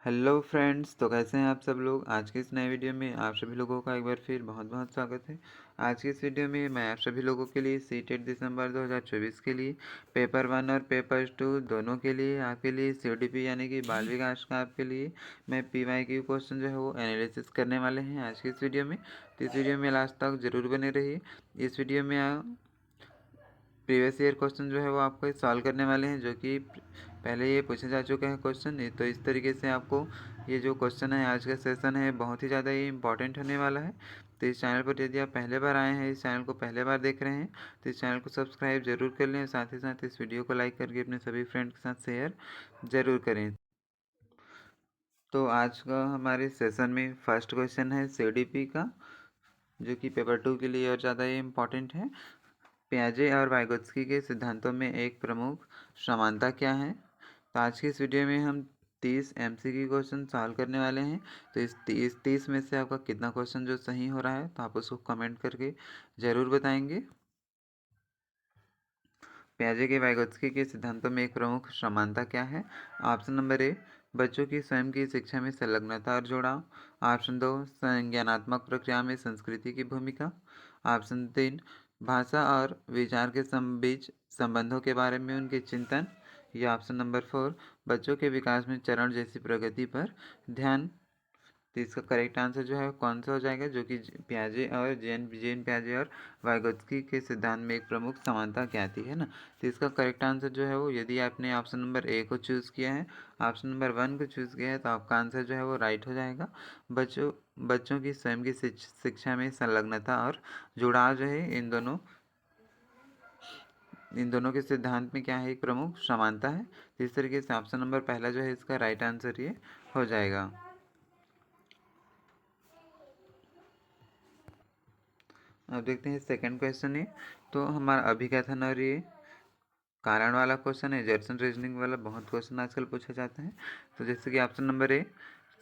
Hello friends, तो कैसे हैं आप सब लोग। आज के इस नए वीडियो में आप सभी लोगों का एक बार फिर बहुत बहुत स्वागत है। आज की इस वीडियो में मैं आप सभी लोगों के लिए सीटेट दिसंबर 2024 के लिए पेपर 1 और पेपर 2 दोनों के लिए आपके लिए CODP यानी कि बाल विकास का आपके लिए मैं PYQ क्वेश्चन जो है वो एनालिसिस करने वाले हैं आज की इस वीडियो में। तो इस वीडियो में लास्ट तक जरूर बने रहिए। इस वीडियो में प्रीवियस ईयर क्वेश्चन जो है वो आपको सॉल्व करने वाले हैं, जो कि पहले ये पूछे जा चुके हैं क्वेश्चन। तो इस तरीके से आपको ये जो क्वेश्चन है आज का सेशन है बहुत ही ज़्यादा ही इंपॉर्टेंट होने वाला है। तो इस चैनल पर यदि आप पहले बार आए हैं, इस चैनल को पहले बार देख रहे हैं, तो इस चैनल को सब्सक्राइब जरूर कर लें। साथ ही साथ इस वीडियो को लाइक करके अपने सभी फ्रेंड के साथ शेयर ज़रूर करें। तो आज का हमारे सेशन में फर्स्ट क्वेश्चन है CODP का, जो कि पेपर 2 के लिए और ज़्यादा ही इम्पॉर्टेंट है। पियाजे और वाइगोत्स्की के सिद्धांतों में एक प्रमुख समानता क्या है। तो आज की इस वीडियो में हम 30 MCQ क्वेश्चन सॉल्व करने वाले हैं। तो इस 30 में से आपका कितना क्वेश्चन जो सही हो रहा है, तो आप उसको कमेंट करके ज़रूर बताएंगे। पियाजे के वाइगोत्स्की के सिद्धांतों में एक प्रमुख समानता क्या है। ऑप्शन नंबर ए, बच्चों की स्वयं की शिक्षा में संलग्नता और जुड़ाव। ऑप्शन 2, संज्ञानात्मक प्रक्रिया में संस्कृति की भूमिका। ऑप्शन 3, भाषा और विचार के बीच संबंधों के बारे में उनके चिंतन। या ऑप्शन नंबर 4, बच्चों के विकास में चरण जैसी प्रगति पर ध्यान। तो इसका करेक्ट आंसर जो है कौन सा हो जाएगा, जो कि पियाजे और जेन पियाजे और वाइगोत्स्की के सिद्धांत में एक प्रमुख समानता क्या थी, है ना। तो इसका करेक्ट आंसर जो है वो, यदि आपने ऑप्शन नंबर ए को चूज़ किया है, ऑप्शन नंबर 1 को चूज़ किया है, तो आपका आंसर जो है वो राइट हो जाएगा। बच्चों की स्वयं की शिक्षा में संलग्नता और जुड़ाव जो है, इन दोनों के सिद्धांत में क्या है, एक प्रमुख समानता है। तो इस तरीके से ऑप्शन नंबर पहला जो है इसका राइट आंसर ये हो जाएगा। अब देखते हैं सेकंड क्वेश्चन है। तो हमारा अभिकथन और ये कारण वाला क्वेश्चन है, जर्सन रीजनिंग वाला बहुत क्वेश्चन आजकल पूछा जाता है। तो जैसे कि ऑप्शन नंबर ए,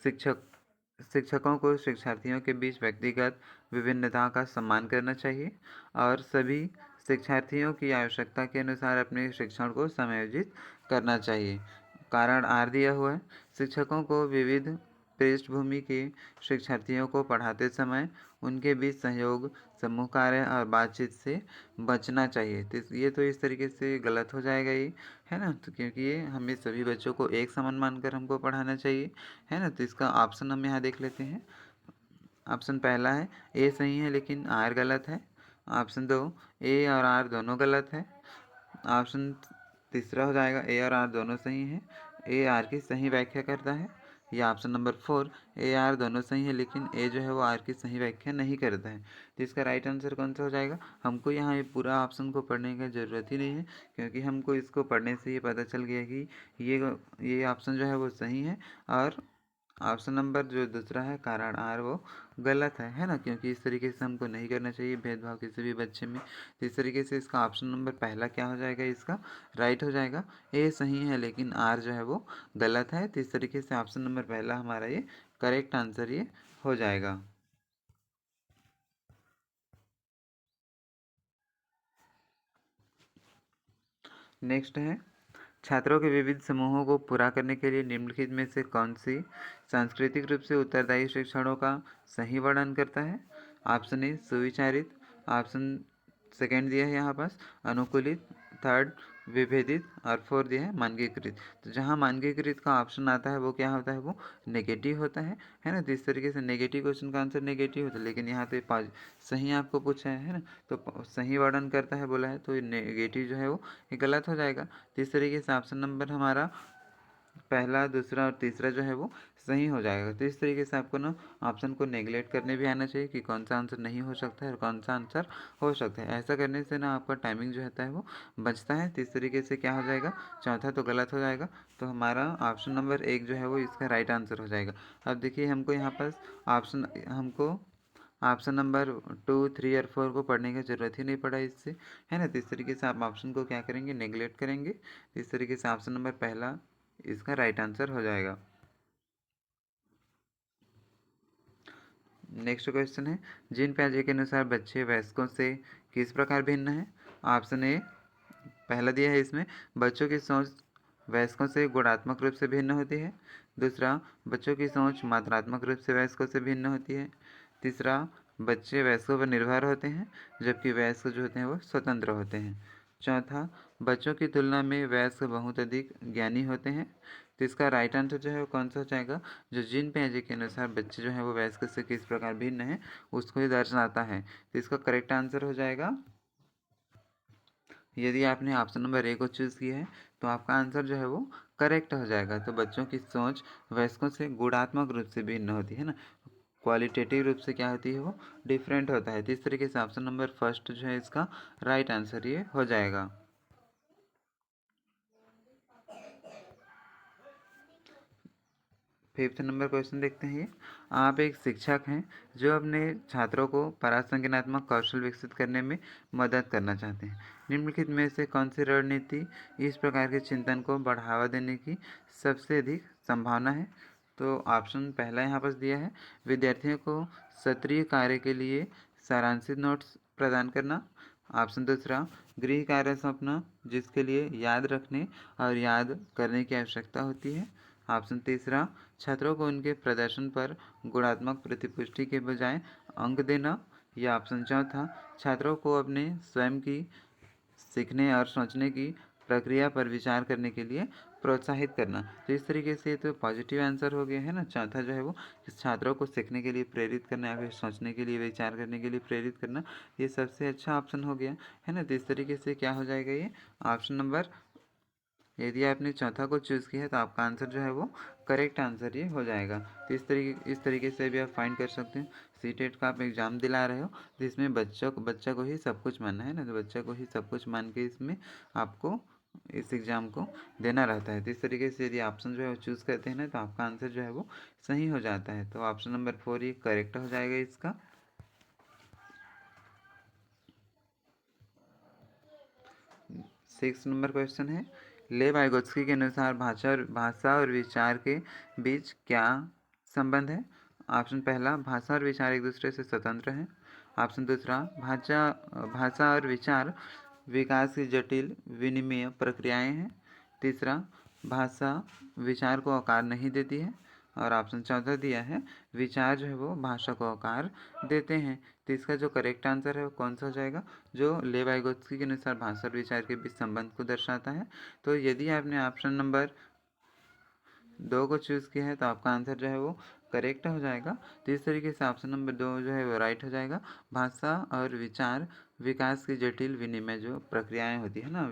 शिक्षकों को शिक्षार्थियों के बीच व्यक्तिगत विभिन्नता का सम्मान करना चाहिए और सभी शिक्षार्थियों की आवश्यकता के अनुसार अपने शिक्षण को समायोजित करना चाहिए। कारण आर दिया हुआ है, शिक्षकों को विविध पृष्ठभूमि के शिक्षार्थियों को पढ़ाते समय उनके बीच सहयोग, समूह कार्य और बातचीत से बचना चाहिए। तो ये तो इस तरीके से गलत हो जाएगा ये, है ना। तो क्योंकि ये हमें सभी बच्चों को एक समान मानकर हमको पढ़ाना चाहिए, है ना। तो इसका ऑप्शन हम यहाँ देख लेते हैं। ऑप्शन पहला है ए सही है लेकिन आर गलत है। ऑप्शन 2, ए और आर दोनों गलत है। ऑप्शन तीसरा हो जाएगा ए और आर दोनों सही हैं, ए आर की सही व्याख्या करता है। या ऑप्शन नंबर 4, ए आर दोनों सही है लेकिन ए जो है वो आर की सही व्याख्या नहीं करता है। तो इसका राइट आंसर कौन सा हो जाएगा। हमको यहाँ ये पूरा ऑप्शन को पढ़ने की ज़रूरत ही नहीं है, क्योंकि हमको इसको पढ़ने से ये पता चल गया कि ये ऑप्शन जो है वो सही है, और ऑप्शन नंबर जो दूसरा है कारण आर वो गलत है ना। क्योंकि इस तरीके से हमको नहीं करना चाहिए भेदभाव किसी भी बच्चे में। तो इस तरीके से इसका ऑप्शन नंबर पहला क्या हो जाएगा, इसका राइट हो जाएगा। ए सही है लेकिन आर जो है वो गलत है। तो इस तरीके से ऑप्शन नंबर पहला हमारा ये करेक्ट आंसर ये हो जाएगा। नेक्स्ट है, छात्रों के विविध समूहों को पूरा करने के लिए निम्नलिखित में से कौन सी सांस्कृतिक रूप से उत्तरदायी शिक्षणों का सही वर्णन करता है। ऑप्शन ए सुविचारित, ऑप्शन सेकेंड दिया है यहाँ पास अनुकूलित, थर्ड विभेदित, और फोर्थ दिया है मानकीकृत। तो जहाँ मानकीकृत का ऑप्शन आता है वो क्या होता है, वो नेगेटिव होता है ना। तो इस तरीके से नेगेटिव क्वेश्चन का आंसर नेगेटिव होता है, लेकिन यहाँ पे सही आपको पूछा है ना, तो सही वर्णन करता है बोला है, तो नेगेटिव जो है वो ये गलत हो जाएगा। तो इस तरीके से ऑप्शन नंबर हमारा पहला, दूसरा और तीसरा जो है वो सही हो जाएगा। तो इस तरीके से आपको ना ऑप्शन को नेगलेक्ट करने भी आना चाहिए कि कौन सा आंसर नहीं हो सकता है और कौन सा आंसर हो सकता है। ऐसा करने से ना आपका टाइमिंग जो होता है वो बचता है। तो इस तरीके से क्या हो जाएगा, चौथा तो गलत हो जाएगा। तो हमारा ऑप्शन नंबर 1 जो है वो इसका राइट आंसर हो जाएगा। अब देखिए हमको यहाँ पर ऑप्शन नंबर 2, 3 और 4 को पढ़ने की ज़रूरत ही नहीं पड़ा इससे, है ना। तो इस तरीके से आप ऑप्शन को क्या करेंगे, नेगलेक्ट करेंगे। तो इस तरीके से ऑप्शन नंबर पहला इसका राइट आंसर हो जाएगा। नेक्स्ट क्वेश्चन है, जीन पियाजे के अनुसार बच्चे वयस्कों से किस प्रकार भिन्न है। ऑप्शन ए पहला दिया है इसमें, बच्चों की सोच वयस्कों से गुणात्मक रूप से भिन्न होती है। दूसरा, बच्चों की सोच मात्रात्मक रूप से वयस्कों से भिन्न होती है। तीसरा, बच्चे वयस्कों पर निर्भर होते हैं जबकि वयस्क जो होते हैं वो स्वतंत्र होते हैं। चौथा, बच्चों की तुलना में वयस्क बहुत अधिक ज्ञानी होते हैं। तो इसका राइट आंसर जो है वो कौन सा हो जाएगा? जो जीन पियाजे के अनुसार बच्चे जो है वो वयस्क से किस प्रकार भिन्न है उसको ही दर्शाता है। तो इसका करेक्ट आंसर हो जाएगा, यदि आपने ऑप्शन नंबर ए को चूज़ किया है तो आपका आंसर जो है वो करेक्ट हो जाएगा। तो बच्चों की सोच वयस्कों से गुणात्मक रूप से भिन्न होती है ना, क्वालिटेटिव रूप से क्या होती है वो डिफरेंट होता है। तो इस तरीके से ऑप्शन नंबर फर्स्ट जो है इसका राइट आंसर ये हो जाएगा। फिफ्थ नंबर क्वेश्चन देखते हैं। ये आप एक शिक्षक हैं जो अपने छात्रों को परासंज्ञानात्मक कौशल विकसित करने में मदद करना चाहते हैं। निम्नलिखित में से कौन सी रणनीति इस प्रकार के चिंतन को बढ़ावा देने की सबसे अधिक संभावना है? तो ऑप्शन पहला यहाँ पर दिया है, विद्यार्थियों को सत्रीय कार्य के लिए सारांशित नोट्स प्रदान करना। ऑप्शन दूसरा, गृह कार्य सौंपना जिसके लिए याद रखने और याद करने की आवश्यकता होती है। ऑप्शन तीसरा, छात्रों को उनके प्रदर्शन पर गुणात्मक प्रतिपुष्टि के बजाय अंक देना। या ऑप्शन चौथा, छात्रों को अपने स्वयं की सीखने और सोचने की प्रक्रिया पर विचार करने के लिए प्रोत्साहित करना। तो इस तरीके से तो पॉजिटिव आंसर हो गया है ना। चौथा जो है वो छात्रों को सीखने के लिए प्रेरित करना या फिर सोचने के लिए विचार करने के लिए प्रेरित करना, ये सबसे अच्छा ऑप्शन हो गया है ना। तो इस तरीके से क्या हो जाएगा, ये ऑप्शन नंबर, यदि आपने चौथा को चूज़ किया है तो आपका आंसर जो है वो करेक्ट आंसर ये हो जाएगा। तो इस तरीके से भी आप फाइंड कर सकते हैं। सीटेट का आप एग्ज़ाम दिला रहे हो जिसमें बच्चा को ही सब कुछ मानना है ना, तो बच्चा को ही सब कुछ मान के इसमें आपको इस एग्ज़ाम को देना रहता है। तो इस तरीके से यदि ऑप्शन जो है वो चूज़ करते हैं ना तो आपका आंसर जो है वो सही हो जाता है। तो ऑप्शन नंबर 4 ये करेक्ट हो जाएगा इसका। 6 नंबर क्वेश्चन है, लेव वाइगोत्स्की के अनुसार भाषा और विचार के बीच क्या संबंध है? ऑप्शन पहला, भाषा और विचार एक दूसरे से स्वतंत्र हैं। ऑप्शन दूसरा, भाषा और विचार विकास की जटिल विनिमय प्रक्रियाएं हैं। तीसरा, भाषा विचार को आकार नहीं देती है। और ऑप्शन चौथा दिया है, विचार जो है वो भाषा को आकार देते हैं। तो इसका जो करेक्ट आंसर है वो कौन सा हो जाएगा? जो लेव वाइगोत्स्की के अनुसार भाषा और विचार के बीच संबंध को दर्शाता है। तो यदि आपने ऑप्शन नंबर 2 को चूज़ किया है तो आपका आंसर जो है वो करेक्ट हो जाएगा। तो इस तरीके से ऑप्शन नंबर 2 जो है वो राइट हो जाएगा। भाषा और विचार विकास की जटिल विनिमय जो प्रक्रियाएं होती है ना,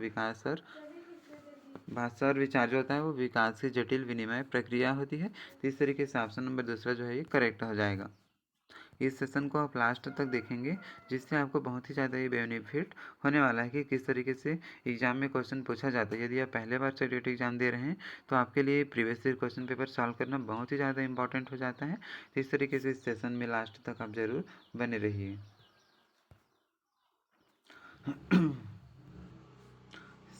भाषा और विचार जो होता है वो विकास की जटिल विनिमय प्रक्रिया होती है। तो इस तरीके से ऑप्शन नंबर दूसरा जो है ये करेक्ट हो जाएगा। इस सेशन को आप लास्ट तक देखेंगे जिससे आपको बहुत ही ज़्यादा ये बेनिफिट होने वाला है कि किस तरीके से एग्जाम में क्वेश्चन पूछा जाता है। यदि आप पहले बार स्टेट एग्जाम दे रहे हैं तो आपके लिए previous year question paper solve करना बहुत ही ज़्यादा इंपॉर्टेंट हो जाता है। तो इस तरीके से इस सेशन में लास्ट तक आप ज़रूर बने रहिए।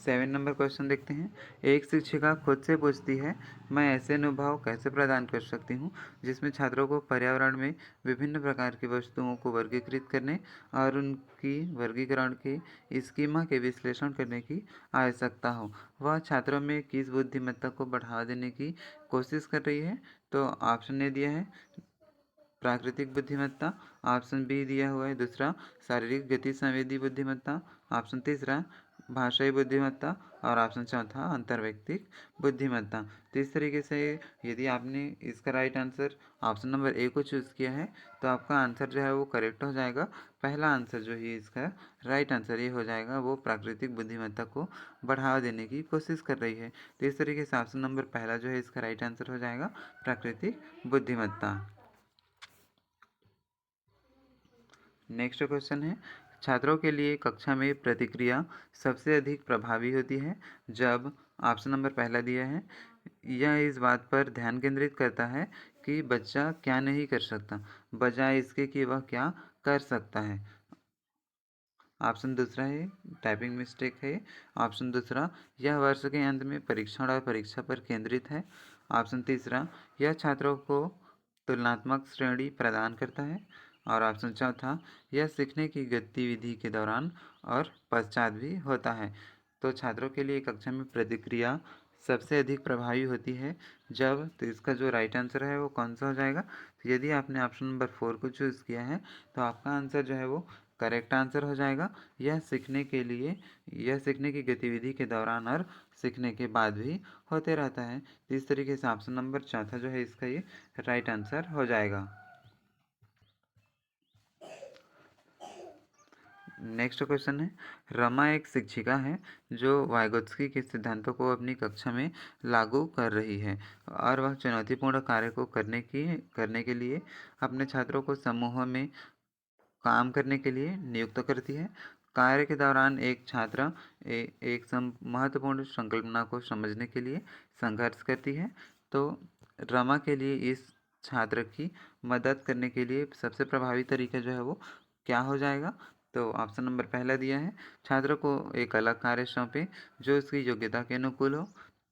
7 नंबर क्वेश्चन देखते हैं। एक शिक्षिका खुद से पूछती है, मैं ऐसे अनुभव कैसे प्रदान कर सकती हूँ जिसमें छात्रों को पर्यावरण में विभिन्न प्रकार की वस्तुओं को वर्गीकृत करने और उनकी वर्गीकरण के स्कीमा के विश्लेषण करने की आवश्यकता हो। वह छात्रों में किस बुद्धिमत्ता को बढ़ावा देने की कोशिश कर रही है? तो ऑप्शन ए दिया है प्राकृतिक बुद्धिमत्ता। ऑप्शन बी दिया हुआ है दूसरा, शारीरिक गति संवेदी बुद्धिमत्ता। ऑप्शन तीसरा, भाषाई बुद्धिमत्ता। और ऑप्शन चौथा, अंतर्वैयक्तिक बुद्धिमत्ता। तो इस तरीके से यदि आपने इसका right answer option number A को चूज़ किया है तो आपका आंसर जो है वो करेक्ट हो जाएगा। पहला आंसर जो है इसका राइट आंसर ये हो जाएगा, वो प्राकृतिक बुद्धिमत्ता को बढ़ावा देने की कोशिश कर रही है। तो इस तरीके से ऑप्शन नंबर पहला जो है इसका राइट आंसर हो जाएगा प्राकृतिक बुद्धिमत्ता। नेक्स्ट क्वेश्चन है, छात्रों के लिए कक्षा में प्रतिक्रिया सबसे अधिक प्रभावी होती है जब, ऑप्शन नंबर पहला दिया है, यह इस बात पर ध्यान केंद्रित करता है कि बच्चा क्या नहीं कर सकता बजाय इसके कि वह क्या कर सकता है। ऑप्शन दूसरा है टाइपिंग मिस्टेक है। ऑप्शन दूसरा, यह वर्ष के अंत में परीक्षण और परीक्षा पर केंद्रित है। ऑप्शन तीसरा, यह छात्रों को तुलनात्मक श्रेणी प्रदान करता है। और ऑप्शन चौथा, यह सीखने की गतिविधि के दौरान और पश्चात भी होता है। तो छात्रों के लिए कक्षा में प्रतिक्रिया सबसे अधिक प्रभावी होती है जब, तो इसका जो राइट आंसर है वो कौन सा हो जाएगा? तो यदि आपने ऑप्शन नंबर 4 को चूज़ किया है तो आपका आंसर जो है वो करेक्ट आंसर हो जाएगा। यह सीखने की गतिविधि के दौरान और सीखने के बाद भी होते रहता है। तो इस तरीके से ऑप्शन नंबर चौथा जो है इसका ये राइट आंसर हो जाएगा। नेक्स्ट क्वेश्चन है, रमा एक शिक्षिका है जो वाइगोत्स्की के सिद्धांतों को अपनी कक्षा में लागू कर रही है और वह चुनौतीपूर्ण कार्य को करने के लिए अपने छात्रों को समूह में काम करने के लिए नियुक्त करती है। कार्य के दौरान एक छात्र एक महत्वपूर्ण संकल्पना को समझने के लिए संघर्ष करती है। तो रमा के लिए इस छात्र की मदद करने के लिए सबसे प्रभावी तरीका जो है वो क्या हो जाएगा? तो ऑप्शन नंबर पहला दिया है, छात्र को एक अलग कार्य सौंपे जो उसकी योग्यता के अनुकूल हो।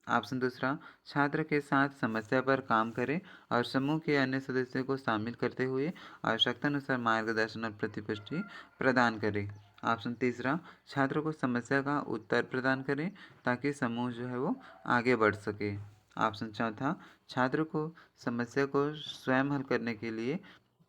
ऑप्शन दूसरा, छात्र के साथ समस्या पर काम करें और समूह के अन्य सदस्यों को शामिल करते हुए आवश्यकतानुसार मार्गदर्शन और प्रतिपुष्टि प्रदान करें। ऑप्शन तीसरा, छात्र को समस्या का उत्तर प्रदान करें ताकि समूह जो है वो आगे बढ़ सके। ऑप्शन चौथा, छात्र को समस्या को स्वयं हल करने के लिए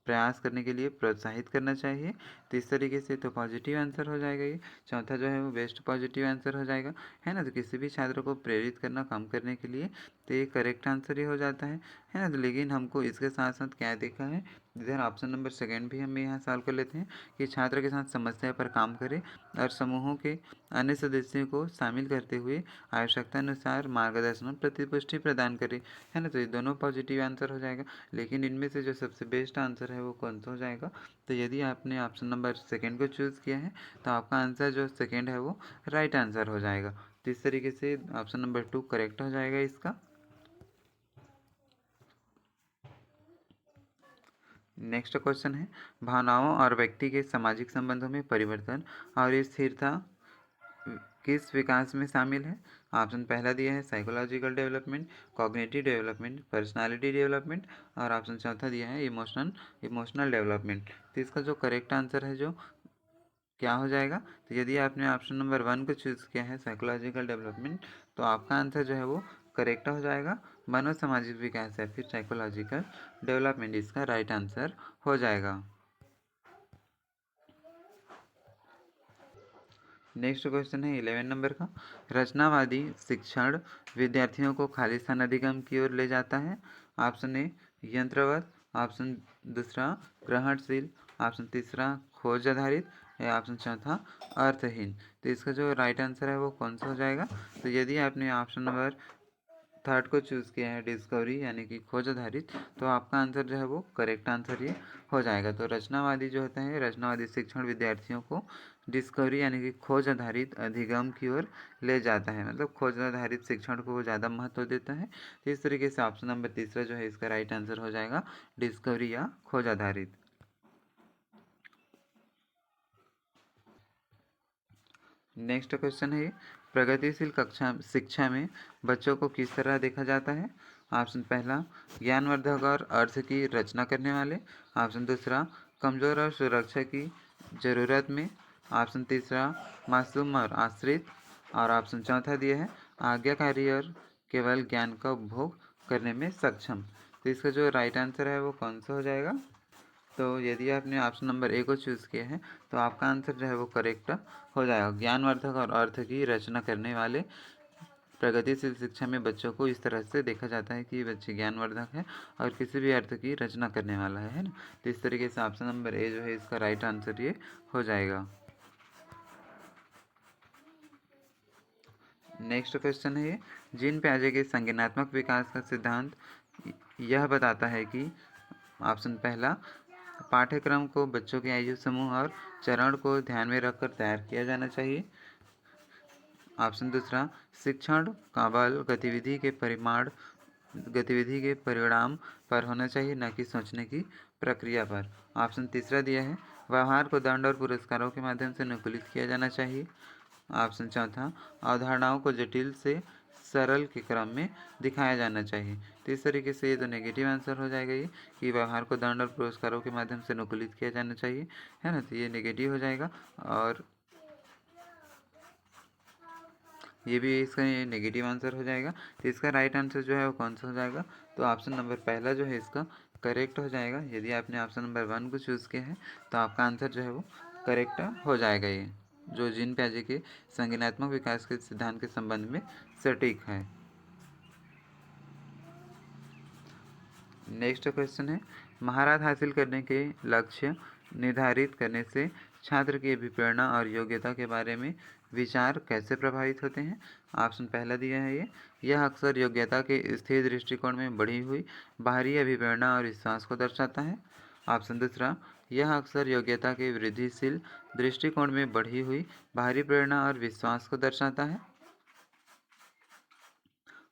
प्रयास करने के लिए प्रोत्साहित करना चाहिए। तो इस तरीके से तो पॉजिटिव आंसर हो जाएगा ये। चौथा जो है वो बेस्ट पॉजिटिव आंसर हो जाएगा, है ना। तो किसी भी छात्र को प्रेरित करना काम करने के लिए तो ये करेक्ट आंसर ही हो जाता है ना। तो लेकिन हमको इसके साथ साथ क्या देखा है, इधर ऑप्शन नंबर सेकेंड भी हम यहाँ सॉल्व कर लेते हैं कि छात्र के साथ समस्या पर काम करें और समूहों के अन्य सदस्यों को शामिल करते हुए आवश्यकतानुसार मार्गदर्शन और प्रतिपुष्टि प्रदान करें, है ना। तो ये दोनों पॉजिटिव आंसर हो जाएगा। लेकिन इनमें से जो सबसे बेस्ट आंसर है वो कौन सा हो जाएगा? तो यदि आपने ऑप्शन नंबर सेकेंड को चूज़ किया है तो आपका आंसर जो सेकेंड है वो राइट आंसर हो जाएगा। तो इस तरीके से ऑप्शन नंबर 2 करेक्ट हो जाएगा इसका। नेक्स्ट क्वेश्चन है, भावनाओं और व्यक्ति के सामाजिक संबंधों में परिवर्तन और स्थिरता किस विकास में शामिल है? ऑप्शन पहला दिया है psychological development, cognitive development, personality development और ऑप्शन चौथा दिया है इमोशनल डेवलपमेंट। तो इसका जो करेक्ट आंसर है जो क्या हो जाएगा? तो यदि आपने ऑप्शन नंबर 1 को चूज़ किया है साइकोलॉजिकल डेवलपमेंट तो आपका आंसर जो है वो करेक्ट हो जाएगा। मनोसामाजिक विकास या फिर साइकोलॉजिकल डेवलपमेंट इसका राइट आंसर हो जाएगा। नेक्स्ट क्वेश्चन है 11 नंबर का, रचनावादी शिक्षण विद्यार्थियों को खाली स्थान अधिगम की ओर ले जाता है। ऑप्शन ए यंत्रवत, ऑप्शन दूसरा ग्रहणशील, ऑप्शन तीसरा खोज आधारित या ऑप्शन चौथा अर्थहीन। तो इसका जो राइट आंसर है वो कौन सा हो जाएगा? तो यदि आपने ऑप्शन नंबर थर्ड को चूज़ किया है डिस्कवरी यानी कि खोज आधारित तो आपका आंसर जो है वो करेक्ट आंसर ये हो जाएगा। तो रचनावादी जो होता है, रचनावादी शिक्षण विद्यार्थियों को डिस्कवरी यानी कि खोज आधारित अधिगम की ओर ले जाता है, मतलब खोज आधारित शिक्षण को वो ज़्यादा महत्व देता है। तो इस तरीके से ऑप्शन नंबर तीसरा जो है इसका राइट आंसर हो जाएगा डिस्कवरी या खोज आधारित। नेक्स्ट क्वेश्चन है, प्रगतिशील कक्षा शिक्षा में बच्चों को किस तरह देखा जाता है? ऑप्शन पहला ज्ञानवर्धक और अर्थ की रचना करने वाले, ऑप्शन दूसरा कमज़ोर और सुरक्षा की ज़रूरत में, ऑप्शन तीसरा मासूम और आश्रित और ऑप्शन चौथा दिया है आज्ञाकारी और केवल ज्ञान का उपभोग करने में सक्षम। तो इसका जो राइट आंसर है वो कौन सा हो जाएगा? तो यदि आपने ऑप्शन नंबर ए को चूज़ किया है तो आपका आंसर जो है वो करेक्ट हो जाएगा। ज्ञानवर्धक और अर्थ की रचना करने वाले प्रगतिशील शिक्षा में बच्चों को इस तरह से देखा जाता है कि बच्चे ज्ञानवर्धक है और किसी भी अर्थ की रचना करने वाला है ना। तो इस तरीके से ऑप्शन नंबर ए जो है इसका राइट आंसर ये हो जाएगा। नेक्स्ट क्वेश्चन है, जीन पियाजे के संज्ञानात्मक विकास का सिद्धांत यह बताता है कि ऑप्शन पहला पाठ्यक्रम को बच्चों के आयु समूह और चरण को ध्यान में रखकर तैयार किया जाना चाहिए। ऑप्शन दूसरा शिक्षण का बल गतिविधि के परिणाम पर होना चाहिए न कि सोचने की प्रक्रिया पर। ऑप्शन तीसरा दिया है व्यवहार को दंड और पुरस्कारों के माध्यम से अनुकूलित किया जाना चाहिए। ऑप्शन चौथा अवधारणाओं को जटिल से सरल के क्रम में दिखाया जाना चाहिए। तो इस तरीके से ये तो नेगेटिव आंसर हो जाएगा ये कि व्यवहार को दंड और पुरस्कारों के माध्यम से अनुकूलित किया जाना चाहिए, है ना। तो ये नेगेटिव हो जाएगा। और ये भी इसका नेगेटिव आंसर हो जाएगा। तो इसका राइट आंसर जो है वो कौन सा हो जाएगा? तो ऑप्शन नंबर पहला जो है इसका करेक्ट हो जाएगा। यदि आपने ऑप्शन नंबर 1 को चूज़ किया है तो आपका आंसर जो है वो करेक्ट हो जाएगा। ये जो जीन पियाजे के संज्ञानात्मक विकास के सिद्धांत के संबंध में सटीक है। नेक्स्ट क्वेश्चन है, महारत हासिल करने के लक्ष्य निर्धारित करने से छात्र की अभिप्रेरणा और योग्यता के बारे में विचार कैसे प्रभावित होते हैं? ऑप्शन पहला दिया है यह अक्सर योग्यता के स्थिर दृष्टिकोण में बढ़ी हुई बाहरी अभिप्रेरणा और विश्वास को दर्शाता है। ऑप्शन दूसरा, यह अक्सर योग्यता के वृद्धिशील दृष्टिकोण में बढ़ी हुई बाहरी प्रेरणा और विश्वास को दर्शाता है।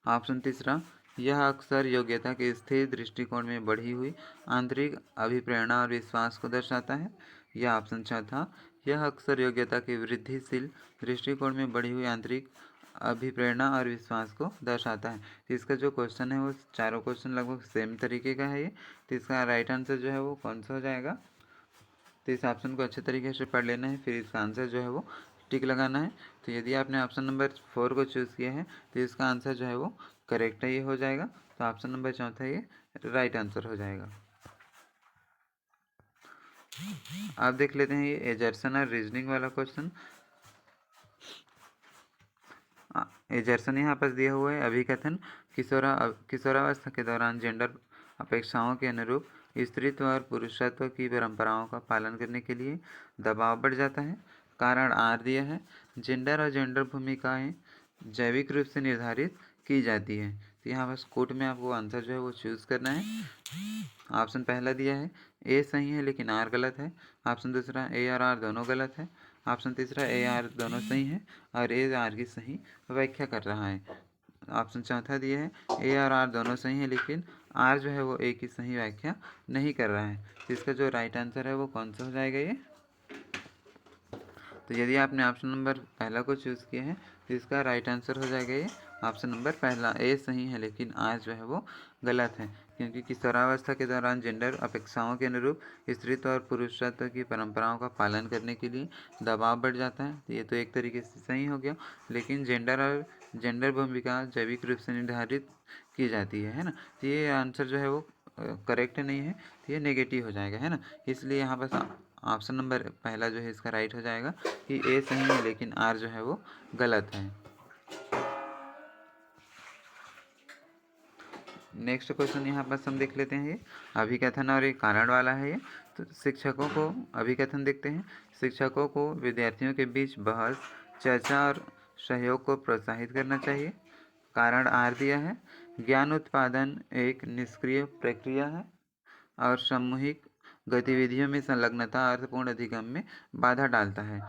ऑप्शन तीसरा, यह अक्सर योग्यता के स्थिर दृष्टिकोण में बढ़ी हुई आंतरिक अभिप्रेरणा और विश्वास को दर्शाता है। या ऑप्शन चौथा, यह अक्सर योग्यता के वृद्धिशील दृष्टिकोण में बढ़ी हुई आंतरिक अभिप्रेरणा और विश्वास को दर्शाता है। तो इसका जो क्वेश्चन है वो चारों क्वेश्चन लगभग सेम तरीके का है ये। तो इसका राइट आंसर जो है वो कौन सा हो जाएगा? तो इस ऑप्शन को अच्छे तरीके से पढ़ लेना है, फिर इसका आंसर जो है वो टिक लगाना है। तो यदि आपने ऑप्शन नंबर 4 को चूज़ किया है तो इसका आंसर जो है वो करेक्ट है, ये हो जाएगा। तो ऑप्शन नंबर चौथा ये राइट आंसर हो जाएगा। आप देख लेते हैं ये एजर्सन और रीजनिंग वाला क्वेश्चन। एजर्सन यहाँ पर दिया हुआ है, अभिकथन किशोरावस्था के दौरान जेंडर अपेक्षाओं के अनुरूप स्त्रीत्व और पुरुषत्व की परंपराओं का पालन करने के लिए दबाव बढ़ जाता है। कारण आर दिया है, जेंडर और जेंडर भूमिकाएं जैविक रूप से निर्धारित की जाती है। तो यहाँ बस कोट में आपको आंसर जो है वो चूज़ करना है। ऑप्शन पहला दिया है ए सही है लेकिन आर गलत है। ऑप्शन दूसरा ए और आर दोनों गलत है। ऑप्शन तीसरा ए आर दोनों सही है और ए आर की सही व्याख्या कर रहा है। ऑप्शन चौथा दिया है ए और आर दोनों सही है लेकिन आर जो है वो ए की सही व्याख्या नहीं कर रहा है। तो इसका जो राइट आंसर है वो कौन सा हो जाएगा ये? तो यदि आपने ऑप्शन नंबर पहला को चूज़ किया है तो इसका राइट आंसर हो जाएगा ये ऑप्शन नंबर पहला, ए सही है लेकिन आर जो है वो गलत है। क्योंकि किशोरावस्था के दौरान जेंडर अपेक्षाओं के अनुरूप स्त्रीत्व और पुरुषत्व की परंपराओं का पालन करने के लिए दबाव बढ़ जाता है। तो ये तो एक तरीके से सही हो गया, लेकिन जेंडर भूमिका जैविक रूप से निर्धारित की जाती है ना। तो ये आंसर जो है वो करेक्ट नहीं है, तो ये नेगेटिव हो जाएगा, है ना। इसलिए यहाँ बस ऑप्शन नंबर पहला जो है इसका राइट हो जाएगा कि ए सही है लेकिन आर जो है वो गलत है। नेक्स्ट क्वेश्चन यहाँ पर हम देख लेते हैं, ये अभिकथन और एक कारण वाला है ये। तो शिक्षकों को अभिकथन देखते हैं, शिक्षकों को विद्यार्थियों के बीच बहस, चर्चा और सहयोग को प्रोत्साहित करना चाहिए। कारण आर दिया है, ज्ञान उत्पादन एक निष्क्रिय प्रक्रिया है और सामूहिक गतिविधियों में संलग्नता अर्थपूर्ण अधिगम में बाधा डालता है।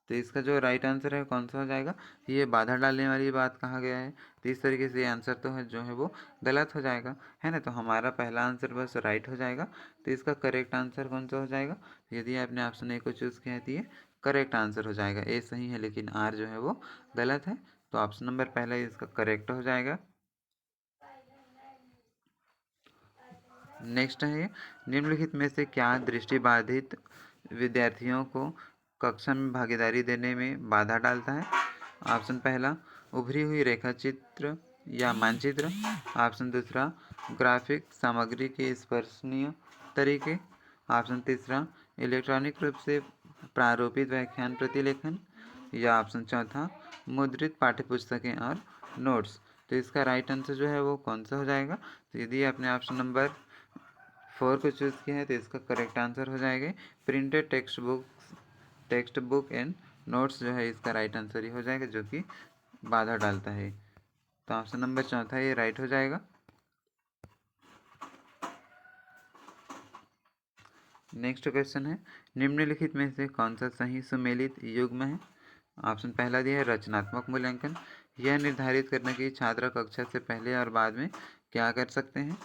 तो इसका जो राइट आंसर है कौन सा हो जाएगा? ये बाधा डालने वाली बात कहा गया है, तो इस तरीके से आंसर तो है जो है वो गलत हो जाएगा, है ना। तो हमारा पहला आंसर बस राइट हो जाएगा। तो इसका करेक्ट आंसर कौन सा हो जाएगा? यदि आपने ऑप्शन ए को चूज़ किया है तो ये करेक्ट आंसर हो जाएगा। ए सही है लेकिन आर जो है वो गलत है। तो ऑप्शन नंबर पहला इसका करेक्ट हो जाएगा। नेक्स्ट है, निम्नलिखित में से क्या दृष्टिबाधित विद्यार्थियों को कक्षा में भागीदारी देने में बाधा डालता है? ऑप्शन पहला, उभरी हुई रेखा चित्र या मानचित्र। ऑप्शन दूसरा, ग्राफिक सामग्री के स्पर्शनीय तरीके। ऑप्शन तीसरा, इलेक्ट्रॉनिक रूप से प्रारूपित व्याख्यान प्रतिलेखन। या ऑप्शन चौथा, मुद्रित पाठ्यपुस्तकें और नोट्स। तो इसका राइट आंसर जो है वो कौन सा हो जाएगा? तो यदि आपने ऑप्शन नंबर 4 को चूज़ किया है तो इसका करेक्ट आंसर हो जाएगा printed text book and notes जो है इसका राइट आंसर ही हो जाएगा, जो कि बाधा डालता है। तो ऑप्शन नंबर चौथा ये राइट हो जाएगा। नेक्स्ट क्वेश्चन है, निम्नलिखित में से कौन सा सही सुमेलित युग्म है? ऑप्शन पहला दिया है रचनात्मक मूल्यांकन, यह निर्धारित करना कि छात्र कक्षा से पहले और बाद में क्या कर सकते हैं।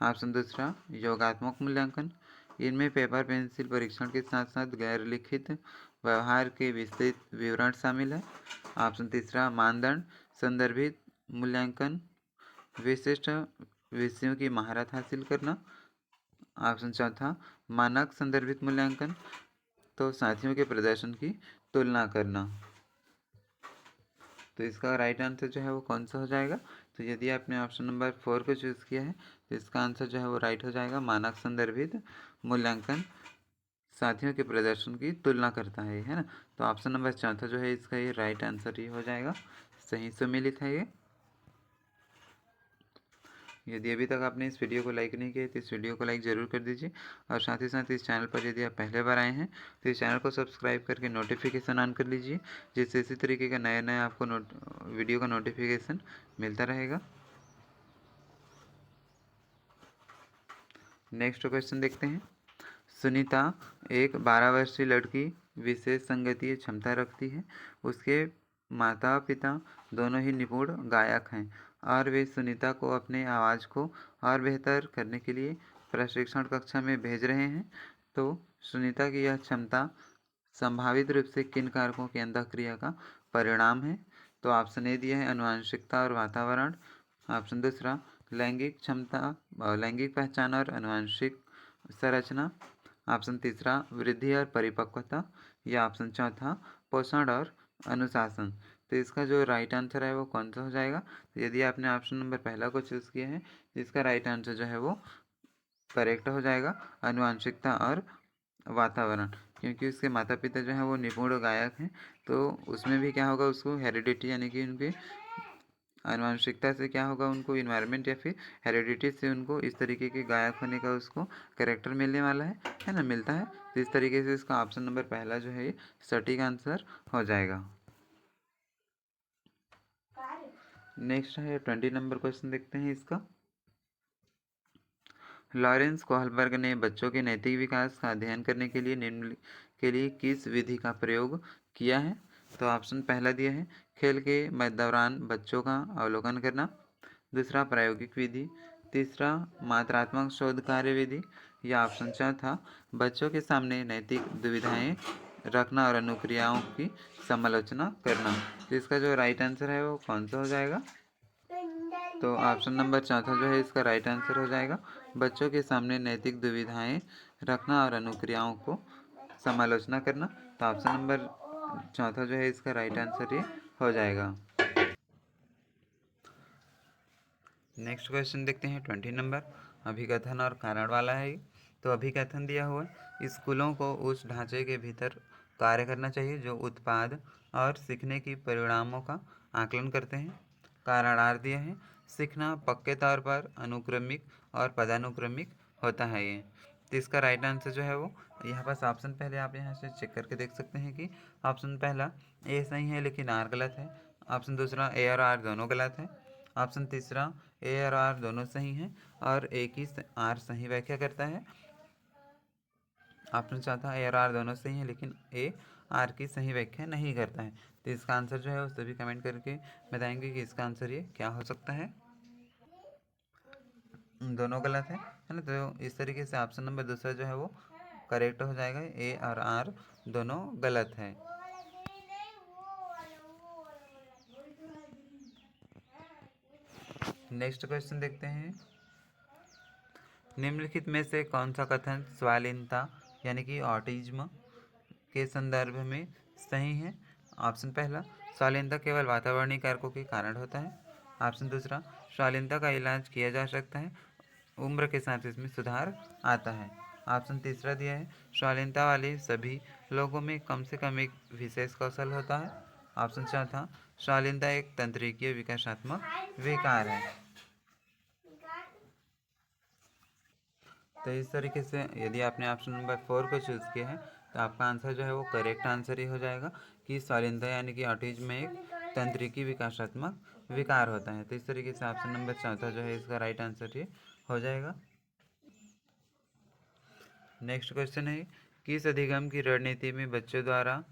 ऑप्शन दूसरा, योगात्मक मूल्यांकन, इनमें पेपर पेंसिल परीक्षण के साथ साथ गैर लिखित व्यवहार के विस्तृत विवरण शामिल है। ऑप्शन तीसरा, मानदंड संदर्भित मूल्यांकन, विशिष्ट विषयों की महारत हासिल करना। ऑप्शन चौथा, मानक संदर्भित मूल्यांकन, तो साथियों के प्रदर्शन की तुलना करना। तो इसका राइट आंसर जो है वो कौन सा हो जाएगा? तो यदि आपने ऑप्शन नंबर 4 को चूज़ किया है तो इसका आंसर जो है वो राइट हो जाएगा। मानक संदर्भित मूल्यांकन साथियों के प्रदर्शन की तुलना करता है ना। तो ऑप्शन नंबर चौथा जो है इसका ये राइट आंसर ही हो जाएगा, सही सुमेलित है ये। यदि अभी तक आपने इस वीडियो को लाइक नहीं किया तो इस वीडियो को लाइक ज़रूर कर दीजिए, और साथ ही साथ इस चैनल पर यदि आप पहले बार आए हैं तो इस चैनल को सब्सक्राइब करके नोटिफिकेशन ऑन कर लीजिए, जिससे इसी तरीके का नया नया आपको वीडियो का नोटिफिकेशन मिलता रहेगा। नेक्स्ट क्वेश्चन देखते हैं। सुनीता एक 12 वर्षीय लड़की विशेष संगीतीय क्षमता रखती है। उसके माता पिता दोनों ही निपुण गायक हैं और वे सुनीता को अपने आवाज़ को और बेहतर करने के लिए प्रशिक्षण कक्षा में भेज रहे हैं। तो सुनीता की यह क्षमता संभावित रूप से किन कारकों की अंतःक्रिया का परिणाम है? तो ऑप्शन ए दिया है आनुवंशिकता और वातावरण, ऑप्शन दूसरा लैंगिक क्षमता, लैंगिक पहचान और आनुवंशिक संरचना, ऑप्शन तीसरा वृद्धि और परिपक्वता, या ऑप्शन चौथा पोषण और अनुशासन। तो इसका जो राइट आंसर है वो कौन सा हो जाएगा? तो यदि आपने ऑप्शन नंबर पहला को चूज़ किया है तो इसका राइट आंसर जो है वो करेक्ट हो जाएगा, आनुवंशिकता और वातावरण। क्योंकि उसके माता पिता जो हैं वो निपुण गायक हैं, तो उसमें भी क्या होगा, उसको हेरिडिटी यानी कि उनके आनुवंशिकता से क्या होगा, उनको इन्वायरमेंट या फिर हेरिडिटी से उनको इस तरीके के गायक होने का उसको कैरेक्टर मिलने वाला है ना, मिलता है। तो इस तरीके से इसका ऑप्शन नंबर पहला जो है ये सटीक आंसर हो जाएगा। नेक्स्ट है 20 नंबर क्वेश्चन, देखते हैं इसका। लॉरेंस कोहलबर्ग ने बच्चों के नैतिक विकास का अध्ययन करने के लिए निम्न के लिए किस विधि का प्रयोग किया है? तो ऑप्शन पहला दिया है खेल के दौरान बच्चों का अवलोकन करना, दूसरा प्रायोगिक विधि, तीसरा मात्रात्मक शोध कार्य विधि, या ऑप्शन चौथा बच्चों के सामने नैतिक दुविधाएं रखना और अनुक्रियाओं की समालोचना करना। तो इसका जो राइट आंसर है वो कौन सा हो जाएगा? तो ऑप्शन नंबर चौथा जो है इसका राइट आंसर हो जाएगा, बच्चों के सामने नैतिक दुविधाएं रखना और अनुक्रियाओं को समालोचना करना। तो ऑप्शन नंबर चौथा जो है इसका राइट आंसर ये हो जाएगा। नेक्स्ट क्वेश्चन देखते हैं 20 नंबर, अभिकथन और कारण वाला है। तो अभिकथन दिया हुआ है स्कूलों को उस ढांचे के भीतर कार्य करना चाहिए जो उत्पाद और सीखने की परिणामों का आकलन करते हैं। कारण आर दिया है सीखना पक्के तौर पर अनुक्रमिक और पदानुक्रमिक होता है ये। तो इसका राइट आंसर जो है वो यहाँ पास ऑप्शन पहले आप यहाँ से चेक करके देख सकते हैं कि ऑप्शन पहला ए सही है लेकिन आर गलत है, ऑप्शन दूसरा ए और आर दोनों गलत है, ऑप्शन तीसरा ए और आर दोनों सही हैं और ए की आर सही व्याख्या करता है, ऑप्शन चौथा ए और आर दोनों सही हैं लेकिन ए आर की सही व्याख्या नहीं करता है। तो इसका आंसर जो है वो सभी कमेंट करके बताएंगे कि इसका आंसर ये क्या हो सकता है। दोनों गलत है ना। तो इस तरीके से ऑप्शन नंबर दूसरा जो है वो करेक्ट हो जाएगा, ए और आर दोनों गलत है। नेक्स्ट क्वेश्चन देखते हैं। निम्नलिखित में से कौन सा कथन स्वालीनता यानी कि ऑटिज्म के संदर्भ में सही है? ऑप्शन पहला स्वालीनता केवल वातावरणीय कारकों के कारण होता है, ऑप्शन दूसरा स्वालीनता का इलाज किया जा सकता है, उम्र के साथ इसमें सुधार आता है, ऑप्शन तीसरा दिया है स्वालीनता वाले सभी लोगों में कम से कम एक विशेष कौशल होता है, ऑप्शन चौथा स्वालीनता एक तंत्रिकीय विकासात्मक विकार है। तो इस तरीके से यदि आपने ऑप्शन नंबर 4 को चूज़ किया है तो आपका आंसर जो है वो करेक्ट आंसर ही हो जाएगा कि स्वालीनता यानी कि ऑटिज्म में एक तंत्रिकी विकासात्मक विकार होता है। तो इस तरीके से ऑप्शन नंबर चौथा जो है इसका राइट आंसर ये हो जाएगा। नेक्स्ट क्वेश्चन है किस अधिगम की रणनीति में बच्चों द्वारा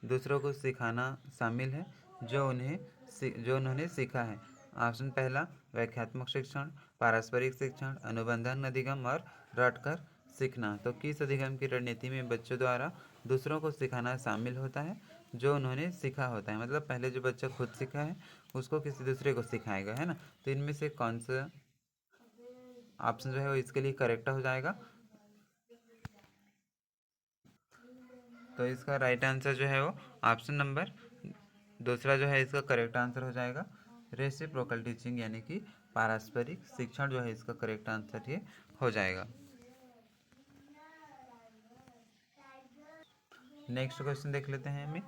दूसरों को सिखाना शामिल है जो उन्होंने सीखा है? ऑप्शन पहला व्याख्यात्मक शिक्षण, पारस्परिक शिक्षण, अनुबंधन अधिगम और रटकर सीखना। तो किस अधिगम की रणनीति में बच्चों द्वारा दूसरों को सिखाना शामिल होता है जो उन्होंने सीखा होता है? मतलब पहले जो बच्चा खुद सीखा है उसको किसी दूसरे को सिखाएगा, है ना। तो इनमें से कौन सा ऑप्शन जो है वो इसके लिए करेक्ट हो जाएगा? तो इसका राइट आंसर जो है वो ऑप्शन नंबर दूसरा जो है इसका करेक्ट आंसर हो जाएगा रेसिप्रोकल टीचिंग, यानी कि पारस्परिक शिक्षण जो है इसका करेक्ट आंसर ये हो जाएगा। नेक्स्ट क्वेश्चन देख लेते हैं हमें।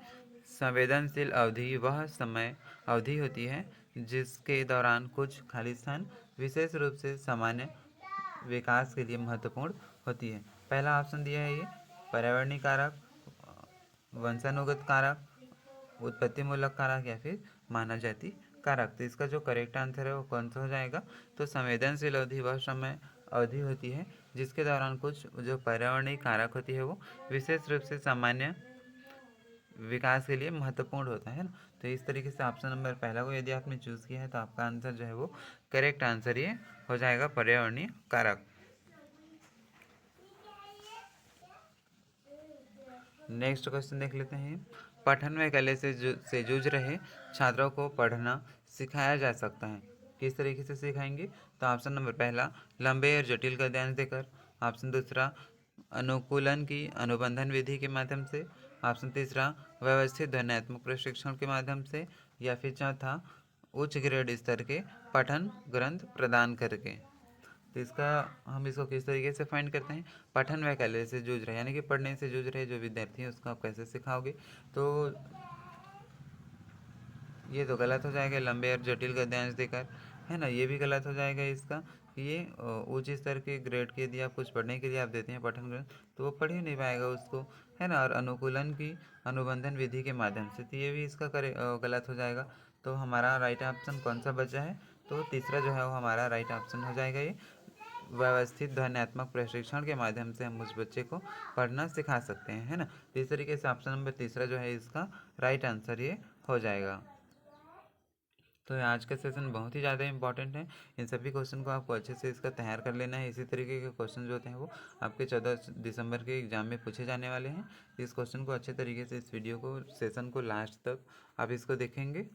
संवेदनशील अवधि वह समय अवधि होती है जिसके दौरान कुछ खाली स्थान विशेष रूप से सामान्य विकास के लिए महत्वपूर्ण होती है। पहला ऑप्शन दिया है ये पर्यावरणीय कारक, वंशानुगत कारक, उत्पत्तिमूलक कारक या फिर मानव जाति कारक। तो इसका जो करेक्ट आंसर है वो कौन सा हो जाएगा? तो संवेदनशील अवधि वह समय अवधि होती है जिसके दौरान कुछ जो पर्यावरणीय कारक होती है वो विशेष रूप से सामान्य विकास के लिए महत्वपूर्ण होता है ना। तो इस तरीके से ऑप्शन नंबर पहला को यदि आपने चूज़ किया है तो आपका आंसर जो है वो करेक्ट आंसर ये हो जाएगा पर्यावरणीय कारक। नेक्स्ट क्वेश्चन देख लेते हैं। पठन में कले से जूझ रहे छात्रों को पढ़ना सिखाया जा सकता है, किस तरीके से सिखाएंगे? तो ऑप्शन नंबर पहला लंबे और जटिल गद्यांश देकर, ऑप्शन दूसरा अनुकूलन की अनुबंधन विधि के माध्यम से, ऑप्शन तीसरा व्यवस्थित ध्वन्यात्मक प्रशिक्षण के माध्यम से, या फिर चौथा उच्च ग्रेड स्तर के पठन ग्रंथ प्रदान करके। तो इसका हम इसको किस तरीके से फाइंड करते हैं? पठन वैकल्य से जूझ रहे यानी कि पढ़ने से जूझ रहे जो विद्यार्थी हैं उसको आप कैसे सिखाओगे? तो ये तो गलत हो जाएगा लंबे और जटिल गद्यांश देकर, है ना। ये भी गलत हो जाएगा इसका कि ये उच्च स्तर के ग्रेड के यदि आप कुछ पढ़ने के लिए आप देते हैं पठन ग्रंथ तो वो पढ़ ही नहीं पाएगा उसको, है ना। और अनुकूलन की अनुबंधन विधि के माध्यम से, तो ये भी इसका गलत हो जाएगा। तो हमारा राइट ऑप्शन कौन सा बचा है? तो तीसरा जो है वो हमारा राइट ऑप्शन हो जाएगा ये व्यवस्थित ध्वन्यात्मक प्रशिक्षण के माध्यम से हम उस बच्चे को पढ़ना सिखा सकते हैं, है ना। तो इस तरीके से ऑप्शन नंबर तीसरा जो है इसका राइट आंसर ये हो जाएगा। तो आज का सेशन बहुत ही ज़्यादा इंपॉर्टेंट है। इन सभी क्वेश्चन को आपको अच्छे से इसका तैयार कर लेना है। इसी तरीके के क्वेश्चन जो होते हैं वो आपके 14 दिसंबर के एग्जाम में पूछे जाने वाले हैं। इस क्वेश्चन को अच्छे तरीके से इस वीडियो को सेशन को लास्ट तक आप इसको देखेंगे।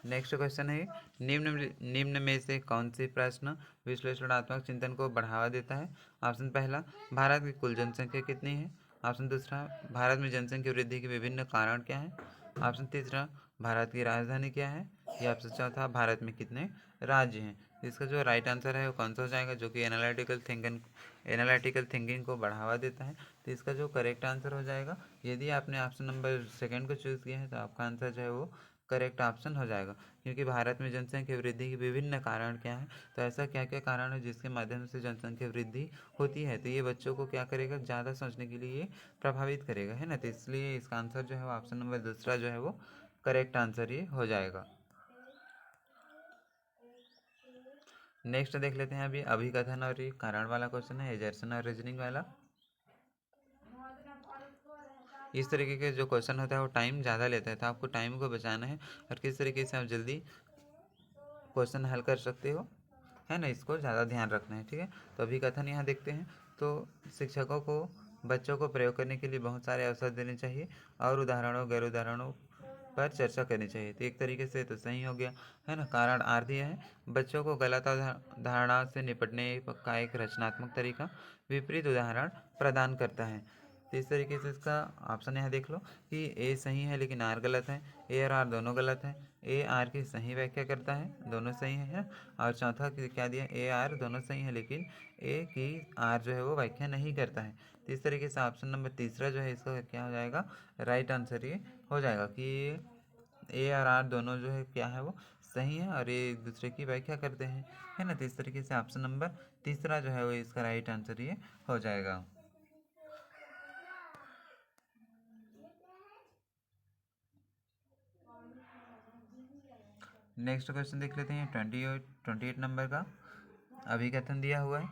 नेक्स्ट क्वेश्चन है निम्न में से कौन सी प्रश्न विश्लेषणात्मक चिंतन को बढ़ावा देता है? ऑप्शन पहला भारत की कुल जनसंख्या कितनी है, ऑप्शन दूसरा भारत में जनसंख्या वृद्धि के विभिन्न कारण क्या हैं, ऑप्शन तीसरा भारत की राजधानी क्या है, या ऑप्शन चौथा भारत में कितने राज्य हैं। इसका जो राइट आंसर है वो कौन सा हो जाएगा? जो कि एनालिटिकल थिंकिंग को बढ़ावा देता है। तो इसका जो करेक्ट आंसर हो जाएगा, यदि आपने ऑप्शन नंबर सेकंड को चूज़ किया है तो आपका आंसर जो है वो करेक्ट ऑप्शन हो जाएगा। क्योंकि भारत में जनसंख्या वृद्धि के विभिन्न कारण क्या हैं, तो ऐसा क्या क्या कारण है जिसके माध्यम से जनसंख्या वृद्धि होती है, तो ये बच्चों को क्या करेगा? ज़्यादा सोचने के लिए प्रभावित करेगा, है ना। तो इसलिए इसका आंसर जो है वो ऑप्शन नंबर दूसरा जो है वो करेक्ट आंसर ये हो जाएगा। नेक्स्ट देख लेते हैं अभी अभिकथन और कारण वाला क्वेश्चन है, एजर्सन और रीजनिंग वाला। इस तरीके के जो क्वेश्चन होता है वो टाइम ज़्यादा लेता है, तो आपको टाइम को बचाना है और किस तरीके से आप जल्दी क्वेश्चन हल कर सकते हो, है ना। इसको ज़्यादा ध्यान रखना है, ठीक है। तो अभी कथन यहाँ देखते हैं। तो शिक्षकों को बच्चों को प्रयोग करने के लिए बहुत सारे अवसर देने चाहिए और उदाहरणों गैर उदाहरणों पर चर्चा करनी चाहिए। तो एक तरीके से तो सही हो गया, है ना। कारण आर दिया है बच्चों को गलत धारणा से निपटने का एक रचनात्मक तरीका विपरीत उदाहरण प्रदान करता है। तो इस तरीके से इसका ऑप्शन यहाँ देख लो कि ए सही है लेकिन आर गलत है, ए और आर दोनों गलत है। ए आर की सही व्याख्या करता है, दोनों सही है। और चौथा क्या दिया? ए आर दोनों सही है लेकिन ए की आर जो है वो व्याख्या नहीं करता है। तो इस तरीके से ऑप्शन नंबर तीसरा जो है इसका क्या हो जाएगा? राइट आंसर ये हो जाएगा कि ए और आर दोनों जो है क्या है वो सही है और ये एक दूसरे की व्याख्या करते हैं, है ना। तो इस तरीके से ऑप्शन नंबर तीसरा जो है वो इसका राइट आंसर ये हो जाएगा। नेक्स्ट क्वेश्चन देख लेते हैं 28 नंबर का। अभिकथन दिया हुआ है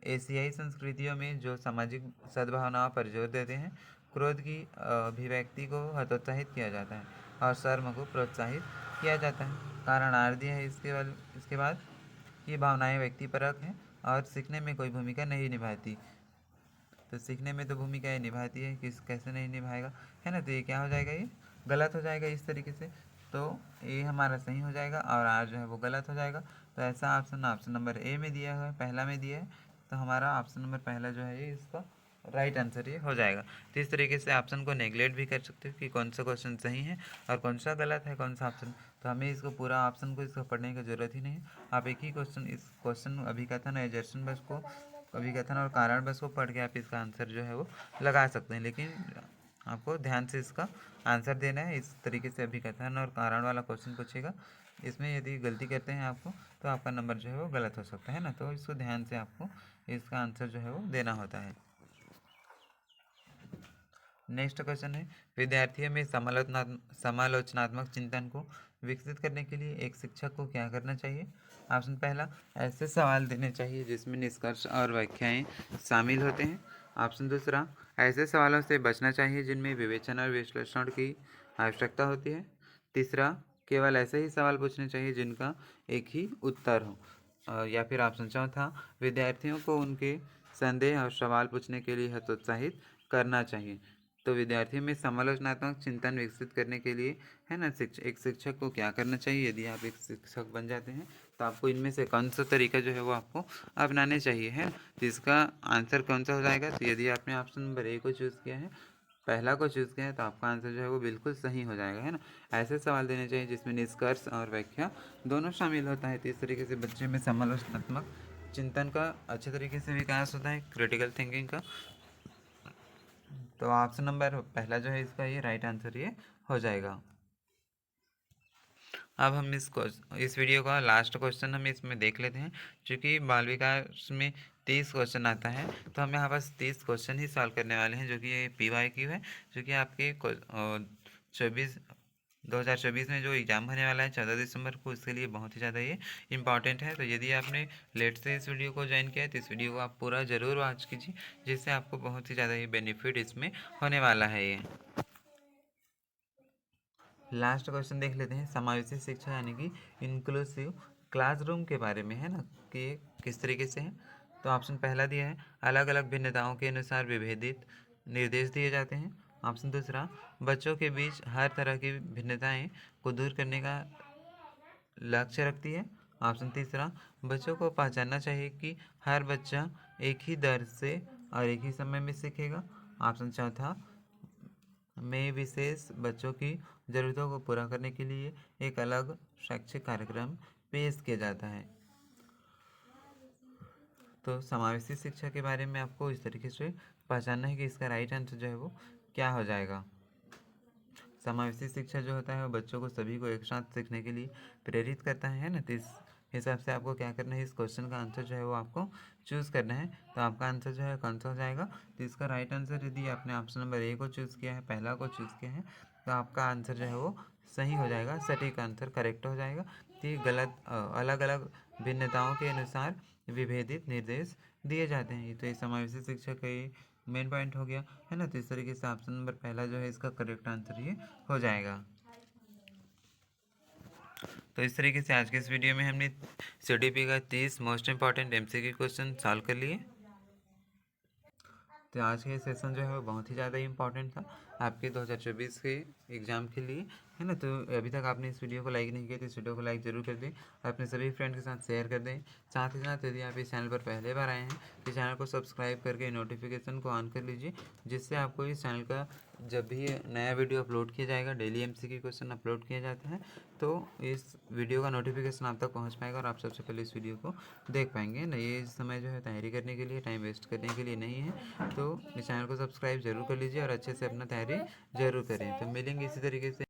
एशियाई संस्कृतियों में जो सामाजिक सद्भावनाओं पर जोर देते हैं क्रोध की अभिव्यक्ति को हतोत्साहित किया जाता है और शर्म को प्रोत्साहित किया जाता है। कारण आर दिया है इसके बाद ये भावनाएं व्यक्तिपरक हैं और सीखने में कोई भूमिका नहीं निभाती। तो सीखने में तो भूमिका ये निभाती है, किस कैसे नहीं निभाएगा, है ना। तो ये क्या हो जाएगा? ये गलत हो जाएगा इस तरीके से। तो ए हमारा सही हो जाएगा और आर जो है वो गलत हो जाएगा। तो ऐसा ऑप्शन नंबर ए में दिया हुआ है, पहला में दिया है। तो हमारा ऑप्शन नंबर पहला जो है ये इसका राइट आंसर ये हो जाएगा। तो इस तरीके से ऑप्शन को नेगलेक्ट भी कर सकते हो कि कौन सा क्वेश्चन सही है और कौन सा गलत है, कौन सा ऑप्शन। तो हमें इसको पूरा ऑप्शन को इसको पढ़ने की ज़रूरत ही नहीं है। आप एक ही क्वेश्चन, इस क्वेश्चन अभिकथन एजर्शन बस को, अभिकथन और कारण बस को पढ़ के आप इसका आंसर जो है वो लगा सकते हैं, लेकिन आपको ध्यान से इसका आंसर देना है। इस तरीके से अभिकथन और कारण वाला क्वेश्चन पूछेगा, इसमें यदि गलती करते हैं आपको तो आपका नंबर जो है वो गलत हो सकता है ना। तो इसको ध्यान से आपको इसका आंसर जो है वो देना होता है। नेक्स्ट क्वेश्चन है, विद्यार्थियों में समालोचनात्मक चिंतन को विकसित करने के लिए एक शिक्षक को क्या करना चाहिए। ऑप्शन पहला, ऐसे सवाल देने चाहिए जिसमें निष्कर्ष और व्याख्याएं शामिल होते हैं। ऑप्शन दूसरा, ऐसे सवालों से बचना चाहिए जिनमें विवेचन और विश्लेषण की आवश्यकता होती है। तीसरा, केवल ऐसे ही सवाल पूछने चाहिए जिनका एक ही उत्तर हो। या फिर ऑप्शन चौथा, विद्यार्थियों को उनके संदेह और सवाल पूछने के लिए हतोत्साहित करना चाहिए। तो विद्यार्थियों में समालोचनात्मक चिंतन विकसित करने के लिए है ना, एक शिक्षक को क्या करना चाहिए। यदि आप एक शिक्षक बन जाते हैं तो आपको इनमें से कौन सा तरीका जो है वो आपको अपनाने चाहिए है। तो इसका आंसर कौन सा हो जाएगा। तो यदि आपने ऑप्शन नंबर ए को चूज़ किया है, पहला को चूज़ किया है, तो आपका आंसर जो है वो बिल्कुल सही हो जाएगा, है ना। ऐसे सवाल देने चाहिए जिसमें निष्कर्ष और व्याख्या दोनों शामिल होता है। तो इस तरीके से बच्चे में समालोचनात्मक चिंतन का अच्छे तरीके से विकास होता है, क्रिटिकल थिंकिंग का। तो ऑप्शन नंबर पहला जो है इसका ये राइट आंसर ये हो जाएगा। अब हम इस वीडियो का लास्ट क्वेश्चन हम इसमें देख लेते हैं। चूँकि बाल विकास में 30 क्वेश्चन आता है, तो हम यहाँ बस 30 क्वेश्चन ही सॉल्व करने वाले हैं, जो कि ये PYQ है। जो कि आपके 2024 में जो एग्ज़ाम होने वाला है 14 दिसंबर को, इसके लिए बहुत ही ज़्यादा ये इंपॉर्टेंट है। तो यदि आपने लेट से इस वीडियो को ज्वाइन किया है तो इस वीडियो को आप पूरा ज़रूर वॉच कीजिए, जिससे आपको बहुत ही ज़्यादा ये बेनिफिट इसमें होने वाला है। ये लास्ट क्वेश्चन देख लेते हैं, समावेशी शिक्षा यानी कि इंक्लूसिव क्लासरूम के बारे में, है ना, कि किस तरीके से है। तो ऑप्शन पहला दिया है, अलग अलग भिन्नताओं के अनुसार विभेदित निर्देश दिए जाते हैं। ऑप्शन दूसरा, बच्चों के बीच हर तरह की भिन्नताएं को दूर करने का लक्ष्य रखती है। ऑप्शन तीसरा, बच्चों को पहचानना चाहिए कि हर बच्चा एक ही दर से और एक ही समय में सीखेगा। ऑप्शन चौथा, में विशेष बच्चों की ज़रूरतों को पूरा करने के लिए एक अलग शैक्षिक कार्यक्रम पेश किया जाता है। तो समावेशी शिक्षा के बारे में आपको इस तरीके से पहचानना है कि इसका राइट आंसर जो है वो क्या हो जाएगा। समावेशी शिक्षा जो होता है वो बच्चों को सभी को एक साथ सीखने के लिए प्रेरित करता है ना। तो इस हिसाब से आपको क्या करना है, इस क्वेश्चन का आंसर जो है वो आपको चूज़ करना है। तो आपका आंसर जो है कौन सा हो जाएगा। तो इसका राइट आंसर, यदि आपने ऑप्शन नंबर ए को चूज़ किया है, पहला को चूज़ किया है, तो आपका आंसर जो है वो सही हो जाएगा, सटीक आंसर करेक्ट हो जाएगा। तो ये गलत, अलग अलग भिन्नताओं के अनुसार विभेदित निर्देश दिए जाते हैं। तो ये समावेशी शिक्षा का ये मेन पॉइंट हो गया, है ना। तो इस तरीके से ऑप्शन नंबर पहला जो है इसका करेक्ट आंसर ये हो जाएगा। तो इस तरीके से आज के इस वीडियो में हमने CDP का 30 most important MCQ question solve कर लिए। तो आज का ये सेशन जो है वो बहुत ही ज़्यादा इंपॉर्टेंट था आपके 2024 के एग्ज़ाम के लिए, है ना। तो अभी तक आपने इस वीडियो को लाइक नहीं किया तो इस वीडियो को लाइक ज़रूर कर दें और अपने सभी फ्रेंड के साथ शेयर कर दें। साथ ही साथ यदि आप इस चैनल पर पहले बार आए हैं तो चैनल को सब्सक्राइब करके नोटिफिकेशन को ऑन कर लीजिए, जिससे आपको इस चैनल का जब भी नया वीडियो अपलोड किया जाएगा, डेली MCQ क्वेश्चन अपलोड किया जाता है, तो इस वीडियो का नोटिफिकेशन आप तक पहुंच पाएगा और आप सबसे पहले इस वीडियो को देख पाएंगे ना। ये समय जो है तैयारी करने के लिए, टाइम वेस्ट करने के लिए नहीं है। तो इस चैनल को सब्सक्राइब जरूर कर लीजिए और अच्छे से अपना तैयारी जरूर करें। तो मिलेंगे इसी तरीके से